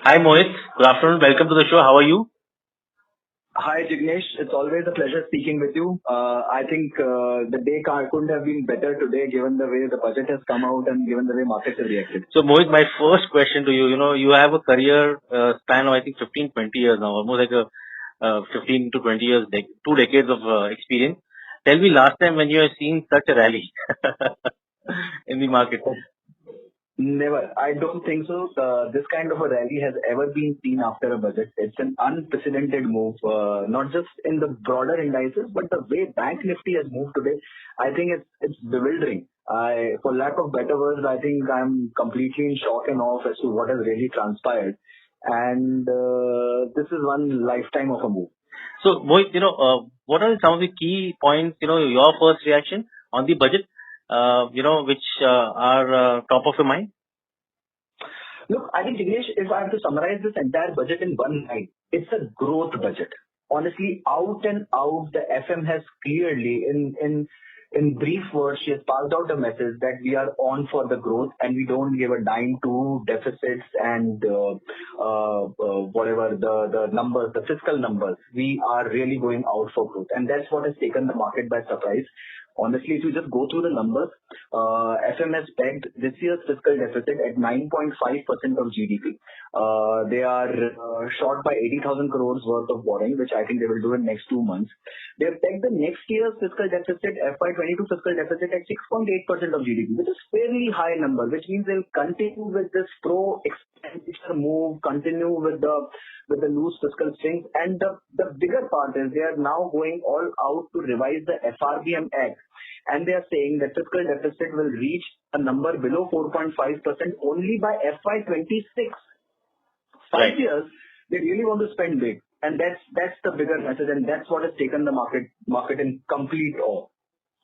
Hi Mohit, good afternoon. Welcome to the show. How are you? Hi, Jignesh. It's always a pleasure speaking with you. I think the day couldn't have been better today given the way the budget has come out and given the way markets have reacted. So Mohit, my first question to you, you have a career span of I think 15, 20 years now, almost like a 15 to 20 years, 2 decades of experience. Tell me last time when you have seen such a rally in the market. Never. I don't think so. This kind of a rally has ever been seen after a budget. It's an unprecedented move, not just in the broader indices, but the way Bank Nifty has moved today. I think it's bewildering. For lack of better words, I think I'm completely in shock and awe as to what has really transpired. And this is one lifetime of a move. So Mohit, what are some of the key points, your first reaction on the budget, which are top of your mind? Look, I think, Jignesh, if I have to summarize this entire budget in one line, it's a growth budget. Honestly, out and out, the FM has clearly, in brief words, she has passed out a message that we are on for the growth and we don't give a dime to deficits and whatever the numbers, the fiscal numbers. We are really going out for growth. And that's what has taken the market by surprise. Honestly, if you just go through the numbers, FM has pegged this year's fiscal deficit at 9.5% of GDP. They are short by 80,000 crores worth of borrowing, which I think they will do in next 2 months. They have pegged the next year's fiscal deficit, FY22 fiscal deficit at 6.8% of GDP, which is fairly high number, which means they'll continue with this pro-expenditure move, continue with the loose fiscal strings. And the bigger part is they are now going all out to revise the FRBM Act. And they are saying that fiscal deficit will reach a number below 4.5% only by FY26. 5 years, they really want to spend big. And that's the bigger message, and that's what has taken the market in complete awe.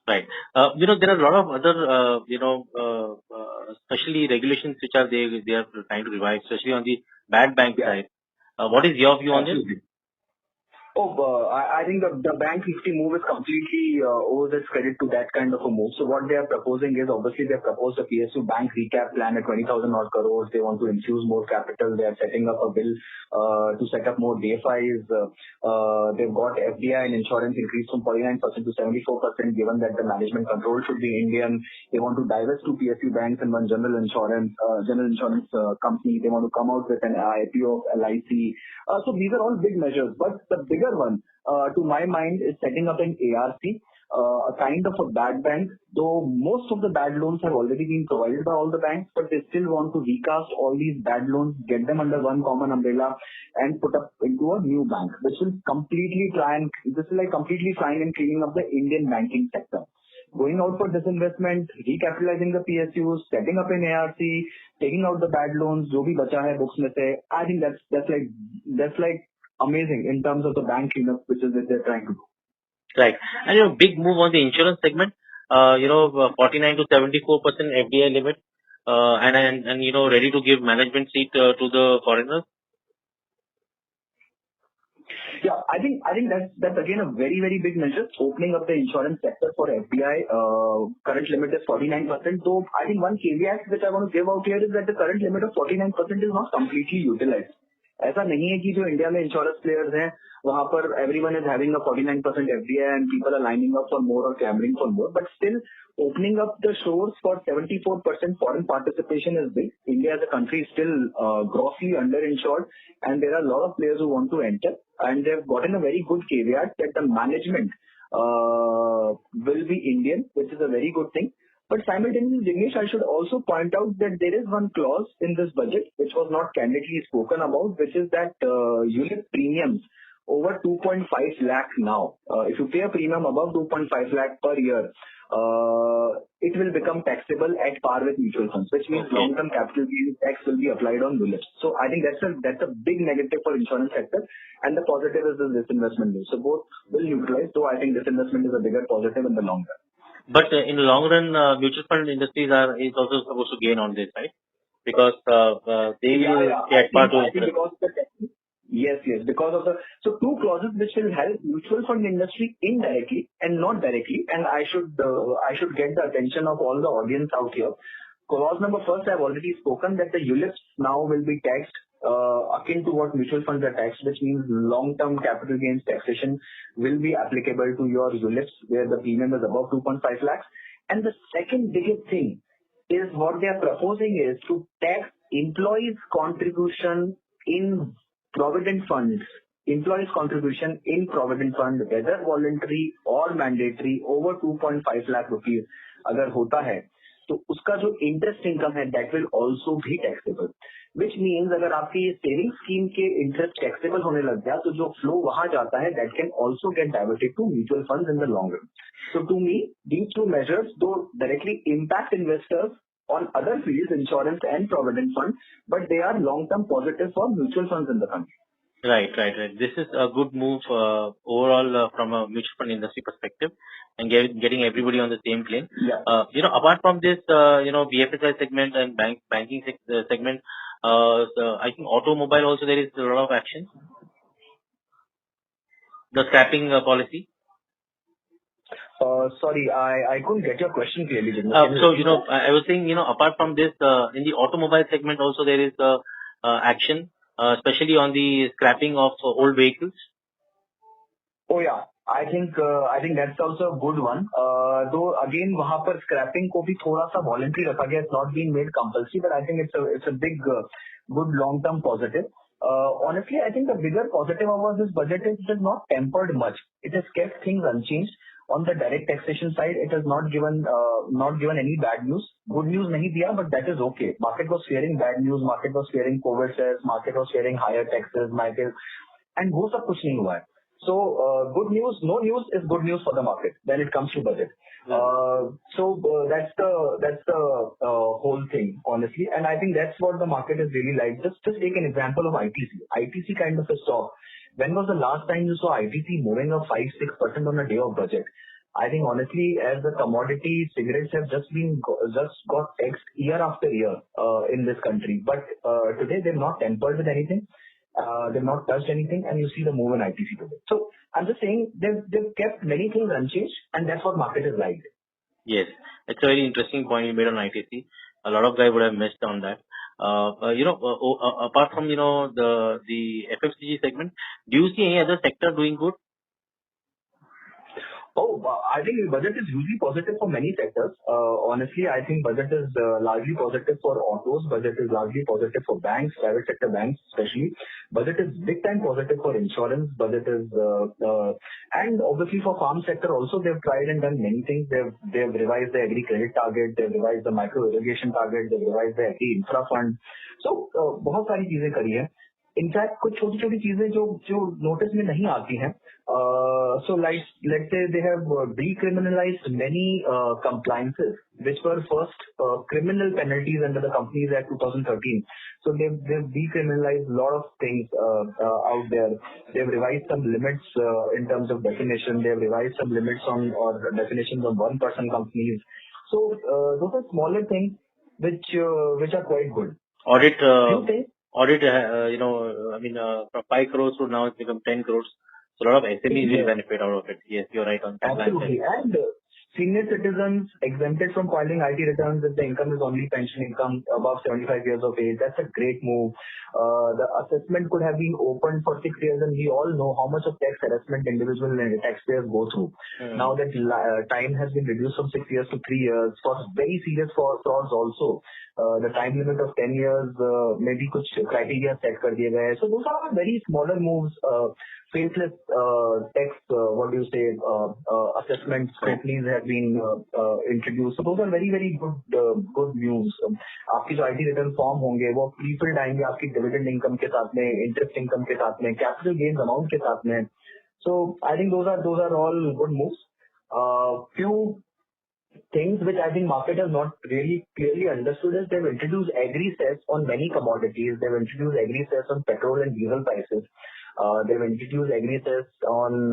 Right. There are a lot of other, especially regulations which are they are trying to revise, especially on the bad bank side. What is your view on this? I think the Bank Nifty move is completely owes its credit to that kind of a move. So what they are proposing is, obviously they have proposed a PSU bank recap plan at 20,000 odd crores. They want to infuse more capital. They are setting up a bill to set up more DFIs. They've got FDI and insurance increased from 49% to 74%, given that the management control should be Indian. They want to divest two PSU banks and one general insurance company. They want to come out with an IPO of LIC. So these are all big measures, but the bigger one, to my mind, is setting up an ARC, a kind of a bad bank, though most of the bad loans have already been provided by all the banks, but they still want to recast all these bad loans, get them under one common umbrella and put up into a new bank, which will completely trying and cleaning up the Indian banking sector. Going out for disinvestment, recapitalizing the PSUs, setting up an ARC, taking out the bad loans, जो भी बचा है books में से, I think that's like amazing in terms of the bank cleanup, which is what they're trying to do. Right. And big move on the insurance segment, 49 to 74% FDI limit, and ready to give management seat to the foreigners. Yeah, I think that's again a very, very big measure, opening up the insurance sector for FDI. Current limit is 49%. So I think one caveat which I want to give out here is that the current limit of 49% is not completely utilized. ऐसा नहीं है कि जो India में insurance players हैं वहां पर everyone is having a 49% FDI and people are lining up for more or clamoring for more, but still opening up the shores for 74% foreign participation is big. India as a country is still grossly underinsured, and there are a lot of players who want to enter, and they've gotten a very good caveat that the management will be Indian, which is a very good thing. But simultaneously, Jignesh, I should also point out that there is one clause in this budget which was not candidly spoken about, which is that unit premiums over 2.5 lakh now. If you pay a premium above 2.5 lakh per year, it will become taxable at par with mutual funds, which means long-term capital gains tax will be applied on ULIPs. So I think that's a big negative for insurance sector, and the positive is the disinvestment bill. So both will neutralize, though I think disinvestment is a bigger positive in the long run. But in the long run, mutual fund industries is also supposed to gain on this, right? Because they will get part of it. Yes, because of so two clauses which will help mutual fund industry indirectly and not directly, and I should get the attention of all the audience out here. Clause number first, I've already spoken that the ULIPs now will be taxed akin to what mutual funds are taxed, which means long-term capital gains taxation will be applicable to your ULIPs where the premium is above 2.5 lakhs. And the second biggest thing is what they are proposing is to tax employees' contribution in provident funds. Employees' contribution in provident fund, whether voluntary or mandatory, over 2.5 lakh rupees अगर होता है तो उसका जो interest income है that will also भी taxable, which means अगर आपकी ये सेविंग स्कीम के इंटरेस्ट टैक्सेबल होने लग गया तो जो फ्लो वहां जाता है that can also get diverted to mutual funds in the long run. So to me, these two measures though directly impact investors on other fields, insurance and provident fund, but they are long-term positive for mutual funds in the country. Right. This is a good move overall from a mutual fund industry perspective and getting everybody on the same plane. Yeah. Apart from this, BFSI segment and banking segment, so I think automobile also there is a lot of action. The scrapping policy. Sorry, I couldn't get your question clearly. So, I was saying, apart from this, in the automobile segment also there is action, especially on the scrapping of old vehicles. Oh yeah, I think that's also a good one. Though again, वहाँ पर scrapping को भी थोड़ा सा voluntary रखा गया. It's not been made compulsory, but I think it's a big good long-term positive. Honestly, I think the bigger positive about this budget is it has not tempered much. It has kept things unchanged. On the direct taxation side, it has not given any bad news. Good news नहीं दिया, but that is okay. Market was fearing bad news. Market was fearing COVID shares. Market was fearing higher taxes. And वो सब कुछ नहीं हुआ है. So good news, no news is good news for the market when it comes to budget. That's the whole thing, honestly, and I think that's what the market is really like. Just take an example of ITC. ITC kind of a stock. When was the last time you saw ITC moving up 5-6% on a day of budget? I think honestly, as the commodity, cigarettes have just got taxed year after year in this country. But today they've not tempered with anything. They've not touched anything, and you see the move in ITC today. So I'm just saying they've kept many things unchanged, and that's what market is like. Yes, it's a very interesting point you made on ITC. A lot of guys would have missed on that. Apart from the FFCG segment, do you see any other sector doing good? I think budget is usually positive for many sectors. Honestly, I think budget is largely positive for autos. Budget is largely positive for banks, private sector banks especially. Budget is big time positive for insurance. Budget is and obviously for farm sector also they've tried and done many things. They've revised the agri credit target. They've revised the micro irrigation target. They've revised the agri infra fund. So बहुत सारी चीजें करी है. In fact कुछ छोटी छोटी चीजें जो नोटिस में नहीं आती हैं. So like let's say they have decriminalized many compliances which were first criminal penalties under the Companies Act 2013. So they've decriminalized a lot of things out there. They've revised some limits in terms of definition. They've revised some limits on or definitions of one-person companies. So those are smaller things which are quite good. Audit, from 5 crores to now it's become 10 crores. So a lot of SMEs will benefit out of it. Yes, you're right on that. Absolutely. And senior citizens exempted from filing IT returns if the income is only pension income above 75 years of age. That's a great move. The assessment could have been opened for 6 years, and we all know how much of tax harassment individual and taxpayers go through. Now that time has been reduced from 6 years to 3 years, for very serious frauds also, the time limit of 10 years, maybe कुछ criteria set कर दिए गए. So those are very smaller moves. Faceless tax, assessment scrutinies have been introduced. So those are very, very good news. आपकी जो IT return form होंगे वो pre-filled आएंगे आपकी dividend income के साथ में, interest income के साथ में, capital gains amount के साथ में. So I think those are all good moves. Few things which I think market has not really clearly understood is they've introduced agri cess on many commodities. They've introduced agri cess on petrol and diesel prices. They've introduced agri cess on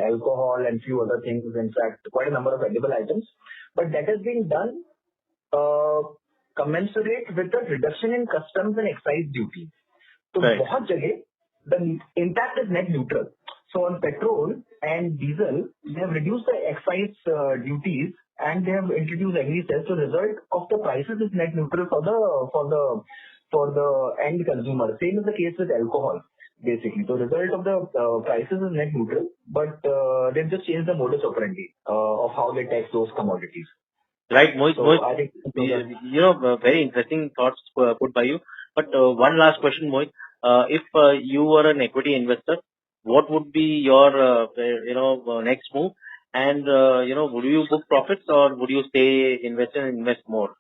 alcohol and few other things. In fact, quite a number of edible items. But that has been done commensurate with the reduction in customs and excise duty. So बहुत जगह the impact is net neutral. So on petrol and diesel, they have reduced the excise duties and they have introduced agri cess. So the result of the prices is net neutral for for the end consumer. Same is the case with alcohol, basically. So result of the prices is net neutral, but they've just changed the modus operandi of how they tax those commodities. Right, Mohit. So Mohit, I think very interesting thoughts put by you. But one last question, Mohit. If you were an equity investor, what would be your next move? And would you book profits or would you stay invested and invest more?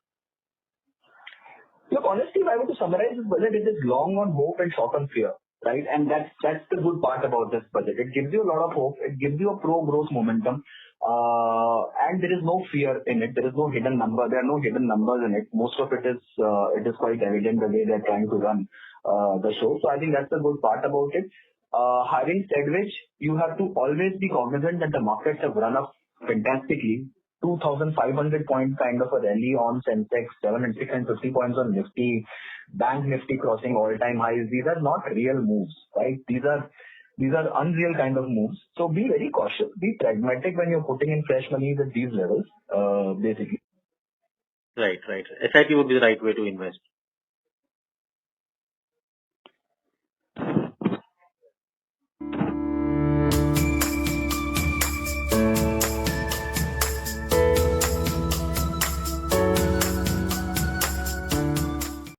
look, honestly, if I were to summarize this budget, it is long on hope and short on fear, right? And that's the good part about this budget. It gives you a lot of hope. It gives you a pro-growth momentum. And there is no fear in it. There is no hidden number. There are no hidden numbers in it. Most of it is quite evident the way they're trying to run the show. So I think that's the good part about it. Having said which, you have to always be cognizant that the markets have run up fantastically. 2,500 point kind of a rally on Sensex, 750 points on Nifty, Bank Nifty crossing all-time highs. These are not real moves, right? These are unreal kind of moves. So be very cautious, be pragmatic when you're putting in fresh money at these levels, basically. Right. SIP would be the right way to invest.